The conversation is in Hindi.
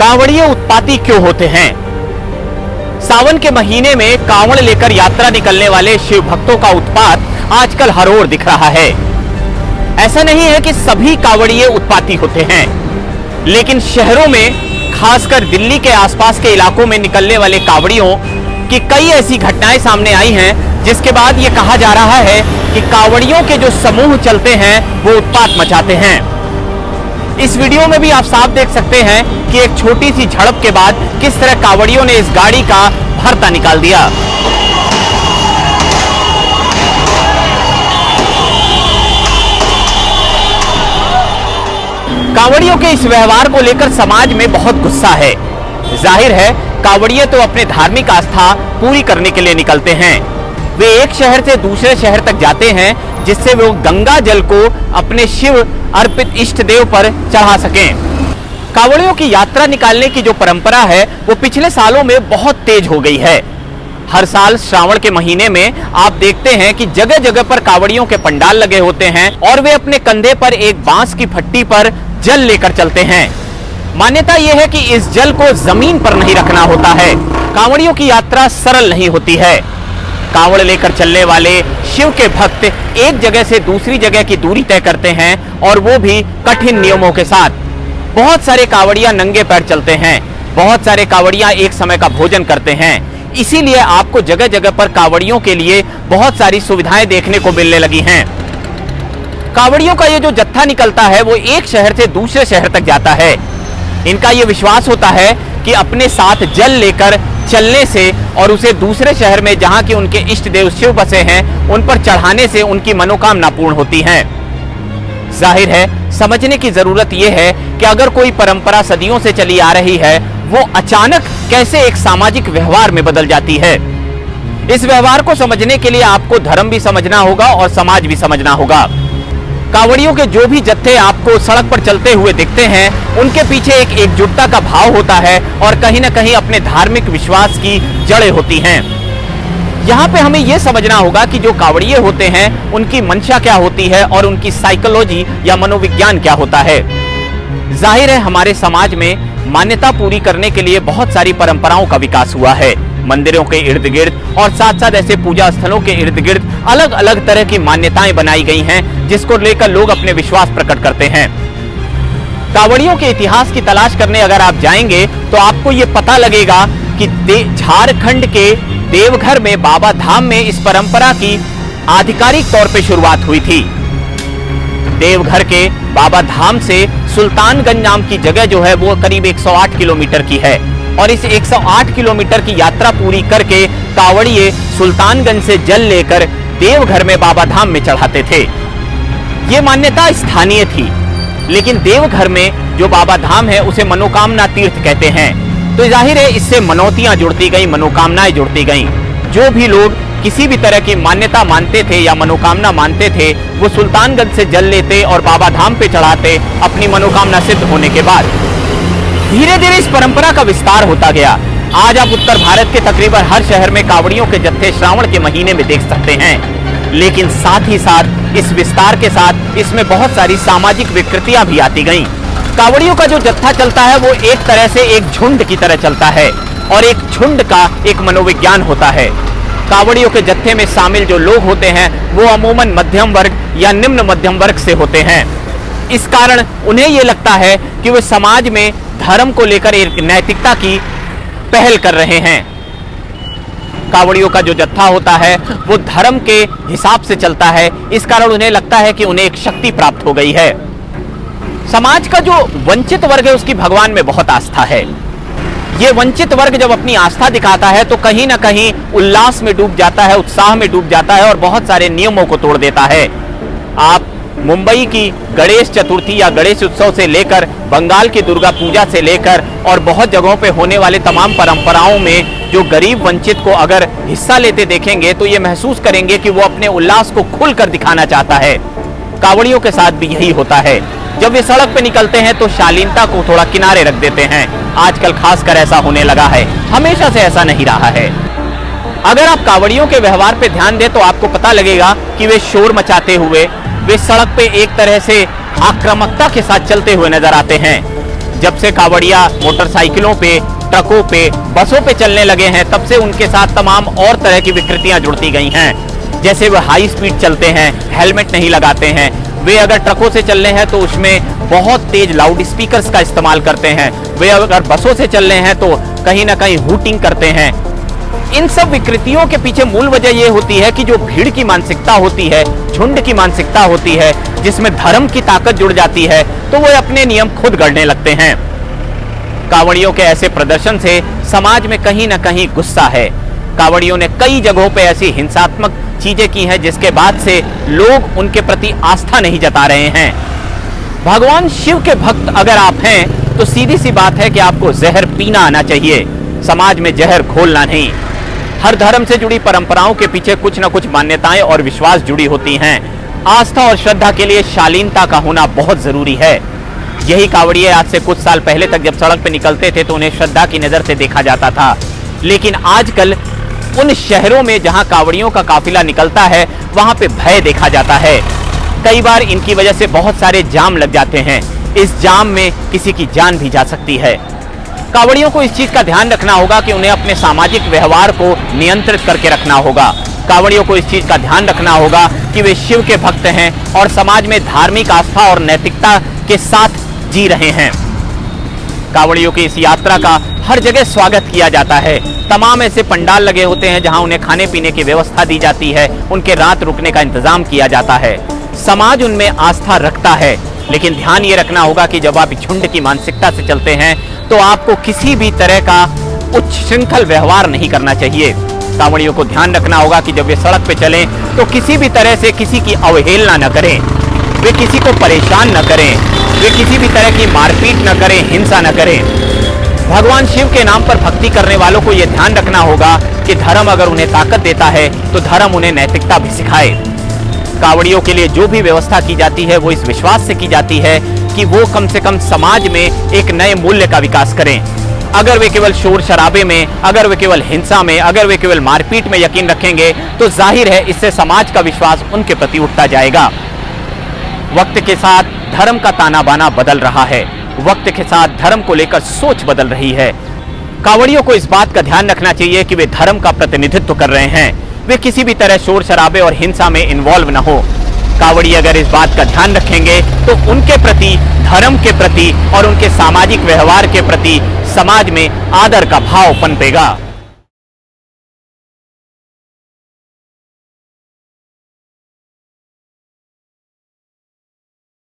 कांवड़िए उत्पाती क्यों होते हैं? सावन के महीने में कांवड़ लेकर यात्रा निकलने वाले शिव भक्तों का उत्पात आजकल हर ओर दिख रहा है। ऐसा नहीं है कि सभी कांवड़िए उत्पाती होते हैं, लेकिन शहरों में, खासकर दिल्ली के आसपास के इलाकों में निकलने वाले कांवड़ियों की कई ऐसी घटनाएं सामने आई हैं, जिसके बाद यह कहा जा रहा है कि कांवड़ियों के जो समूह चलते हैं वो उत्पात मचाते हैं। इस वीडियो में भी आप साफ देख सकते हैं कि एक छोटी सी झड़प के बाद किस तरह कांवड़ियों ने इस गाड़ी का भरता निकाल दिया। कांवड़ियों के इस व्यवहार को लेकर समाज में बहुत गुस्सा है। जाहिर है, कांवड़िए तो अपने धार्मिक आस्था पूरी करने के लिए निकलते हैं। वे एक शहर से दूसरे शहर तक जाते हैं, जिससे वो गंगा जल को अपने शिव अर्पित इष्ट देव पर चढ़ा सकें। कांवड़ियों की यात्रा निकालने की जो परंपरा है वो पिछले सालों में बहुत तेज हो गई है। हर साल श्रावण के महीने में आप देखते हैं कि जगह जगह पर कांवड़ियों के पंडाल लगे होते हैं और वे अपने कंधे पर एक बांस की फट्टी पर जल लेकर चलते हैं। मान्यता यह है कि इस जल को जमीन पर नहीं रखना होता है। कांवड़ियों की यात्रा सरल नहीं होती है। कांवड़ लेकर चलने वाले शिव के भक्त एक जगह से दूसरी जगह की दूरी तय करते हैं, और वो भी कठिन नियमों के साथ। बहुत सारे कांवड़िया नंगे पैर चलते हैं। बहुत सारे कांवड़िया एक समय का भोजन करते हैं। इसीलिए आपको जगह जगह पर कांवड़ियों के लिए बहुत सारी सुविधाएं देखने को मिलने लगी हैं। कांवड़ियों का ये जो जत्था निकलता है वो एक शहर से दूसरे शहर तक जाता है। इनका ये विश्वास होता है कि अपने साथ जल लेकर चलने से और उसे दूसरे शहर में जहां की उनके इष्ट देव शिव बसे हैं उन पर चढ़ाने से उनकी मनोकामना पूर्ण होती है। जाहिर है, समझने की जरूरत यह है कि अगर कोई परंपरा सदियों से चली आ रही है, वो अचानक कैसे एक सामाजिक व्यवहार में बदल जाती है। इस व्यवहार को समझने के लिए आपको धर्म भी समझना होगा और समाज भी समझना होगा। कांवड़ियों के जो भी जत्थे आपको सड़क पर चलते हुए दिखते हैं, उनके पीछे एक एकजुटता का भाव होता है और कहीं ना कहीं अपने धार्मिक विश्वास की जड़ें होती हैं। यहाँ पे हमें यह समझना होगा कि जो कांवड़िए होते हैं उनकी मंशा क्या होती है और उनकी साइकोलॉजी या मनोविज्ञान क्या होता है। जाहिर है, हमारे समाज में मान्यता पूरी करने के लिए बहुत सारी परंपराओं का विकास हुआ है। मंदिरों के इर्द गिर्द और साथ साथ ऐसे पूजा स्थलों के इर्द गिर्द अलग अलग तरह की मान्यताएं बनाई गई हैं, जिसको लेकर लोग अपने विश्वास प्रकट करते हैं। कांवड़ियों के इतिहास की तलाश करने अगर आप जाएंगे तो आपको ये पता लगेगा कि झारखंड के देवघर में बाबा धाम में इस परंपरा की आधिकारिक तौर पे शुरुआत हुई थी। देवघर के बाबा धाम से सुल्तानगंज नाम की जगह जो है वो करीब 108 किलोमीटर की है, और इस 108 किलोमीटर की यात्रा पूरी करके कांवड़िए सुल्तानगंज से जल लेकर देवघर में बाबा धाम में चढ़ाते थे। ये मान्यता स्थानीय थी, लेकिन देवघर में जो बाबा धाम है उसे मनोकामना तीर्थ कहते हैं। तो जाहिर है, इससे मनौतियां जुड़ती गई, मनोकामनाएं जुड़ती गई। जो भी लोग किसी भी तरह की मान्यता मानते थे या मनोकामना मानते थे, वो सुल्तानगंज से जल लेते और बाबा धाम पे चढ़ाते अपनी मनोकामना सिद्ध होने के बाद। धीरे धीरे इस परंपरा का विस्तार होता गया। आज आप उत्तर भारत के तकरीबन हर शहर में कांवड़ियों के जत्थे श्रावण के महीने में देख सकते हैं। लेकिन साथ ही साथ इस विस्तार के साथ इसमें बहुत सारी सामाजिक विकृतियां भी आती गईं। कांवड़ियों का जो जत्था चलता है वो एक तरह से एक झुंड की तरह चलता है, और एक झुंड का एक मनोविज्ञान होता है। कांवड़ियों के जत्थे में शामिल जो लोग होते हैं वो अमूमन मध्यम वर्ग या निम्न मध्यम वर्ग से होते हैं। इस कारण उन्हें यह लगता है कि वे समाज में धर्म को लेकर एक नैतिकता की पहल कर रहे हैं। कांवड़ियों का जो जत्था होता है वो धर्म के हिसाब से चलता है। इस कारण उन्हें लगता है कि उन्हें एक शक्ति प्राप्त हो गई है। समाज का जो वंचित वर्ग है उसकी भगवान में बहुत आस्था है। ये वंचित वर्ग जब अपनी आस्था दिखाता है तो कहीं ना कहीं उल्लास में डूब जाता है, उत्साह में डूब जाता है और बहुत सारे नियमों को तोड़ देता है। आप मुंबई की गणेश चतुर्थी या गणेश उत्सव से लेकर बंगाल की दुर्गा पूजा से लेकर और बहुत जगहों पे होने वाले तमाम परंपराओं में जो गरीब वंचित को अगर हिस्सा लेते देखेंगे तो ये महसूस करेंगे कि वो अपने उल्लास को खुलकर दिखाना चाहता है। कांवड़ियों के साथ भी यही होता है। जब वे सड़क पे निकलते हैं तो शालीनता को थोड़ा किनारे रख देते हैं। आजकल खासकर ऐसा होने लगा है, हमेशा से ऐसा नहीं रहा है। अगर आप कांवड़ियों के व्यवहार पे ध्यान दें तो आपको पता लगेगा कि वे शोर मचाते हुए, वे सड़क पे एक तरह से आक्रामकता के साथ चलते हुए नजर आते हैं। जब से कावड़िया मोटरसाइकिलों पे, ट्रकों पे, बसों पे चलने लगे हैं, तब से उनके साथ तमाम और तरह की विकृतियां जुड़ती गई हैं। जैसे वे हाई स्पीड चलते हैं, हेलमेट नहीं लगाते हैं, वे अगर ट्रकों से चल रहे हैं तो उसमें बहुत तेज लाउड स्पीकर्स का इस्तेमाल करते हैं, वे अगर बसों से चल रहे हैं तो कहीं ना कहीं हूटिंग करते हैं। इन सब विकृतियों के पीछे मूल वजह यह होती है कि जो भीड़ की मानसिकता होती है, झुंड की मानसिकता होती है, जिसमें धर्म की ताकत जुड़ जाती है, तो वो अपने नियम खुद गढ़ने लगते हैं। कांवड़ियों के ऐसे प्रदर्शन से समाज में कहीं ना कहीं गुस्सा है। कांवड़ियों ने कई जगहों पे ऐसी हिंसात्मक चीजें की हैं जिसके बाद से लोग उनके प्रति आस्था नहीं जता रहे हैं। भगवान शिव के भक्त अगर आप हैं तो सीधी सी बात है कि आपको जहर पीना आना चाहिए, समाज में जहर घोलना नहीं। हर धर्म से जुड़ी परंपराओं के पीछे कुछ न कुछ मान्यताएं और विश्वास जुड़ी होती हैं। आस्था और श्रद्धा के लिए शालीनता का होना बहुत जरूरी है। यही कांवड़िए आज से कुछ साल पहले तक जब सड़क पर निकलते थे तो उन्हें श्रद्धा की नजर से देखा जाता था, लेकिन आजकल उन शहरों में जहां कांवड़ियों का काफिला निकलता है वहां पे भय देखा जाता है। कई बार इनकी वजह से बहुत सारे जाम लग जाते हैं। इस जाम में किसी की जान भी जा सकती है। कांवड़ियों को इस चीज का ध्यान रखना होगा कि उन्हें अपने सामाजिक व्यवहार को नियंत्रित करके रखना होगा। कांवड़ियों को इस चीज का ध्यान रखना होगा कि वे शिव के भक्त हैं और समाज में धार्मिक आस्था और नैतिकता के साथ जी रहे हैं। कांवड़ियों की इस यात्रा का हर जगह स्वागत किया जाता है। तमाम ऐसे पंडाल लगे होते हैं जहां उन्हें खाने पीने की व्यवस्था दी जाती है, उनके रात रुकने का इंतजाम किया जाता है। समाज उनमें आस्था रखता है, लेकिन ध्यान ये रखना होगा कि जब आप झुंड की मानसिकता से चलते हैं तो आपको किसी भी तरह का उच्च श्रृंखल व्यवहार नहीं करना चाहिए। कांवड़ियों को ध्यान रखना होगा कि जब वे सड़क पे चलें तो किसी भी तरह से किसी की अवहेलना न करें, वे किसी को परेशान न करें, वे किसी भी तरह की मारपीट न करें, हिंसा न करें। भगवान शिव के नाम पर भक्ति करने वालों को यह ध्यान रखना होगा कि धर्म अगर उन्हें ताकत देता है तो धर्म उन्हें नैतिकता भी सिखाए। कांवड़ियों के लिए जो भी व्यवस्था की जाती है वो इस विश्वास से की जाती है कि वो कम से कम समाज में एक नए मूल्य का विकास करें। अगर वे केवल शोर शराबे में, अगर वे केवल हिंसा में, अगर वे केवल मारपीट में यकीन रखेंगे तो जाहिर है इससे समाज का विश्वास उनके प्रति उठता जाएगा। वक्त के साथ धर्म का ताना बाना बदल रहा है, वक्त के साथ धर्म को लेकर सोच बदल रही है। कांवड़ियों को इस बात का ध्यान रखना चाहिए कि वे धर्म का प्रतिनिधित्व कर रहे हैं, वे किसी भी तरह शोर शराबे और हिंसा में इन्वॉल्व न हो। कांवड़ी अगर इस बात का ध्यान रखेंगे तो उनके प्रति, धर्म के प्रति और उनके सामाजिक व्यवहार के प्रति समाज में आदर का भाव पनपेगा।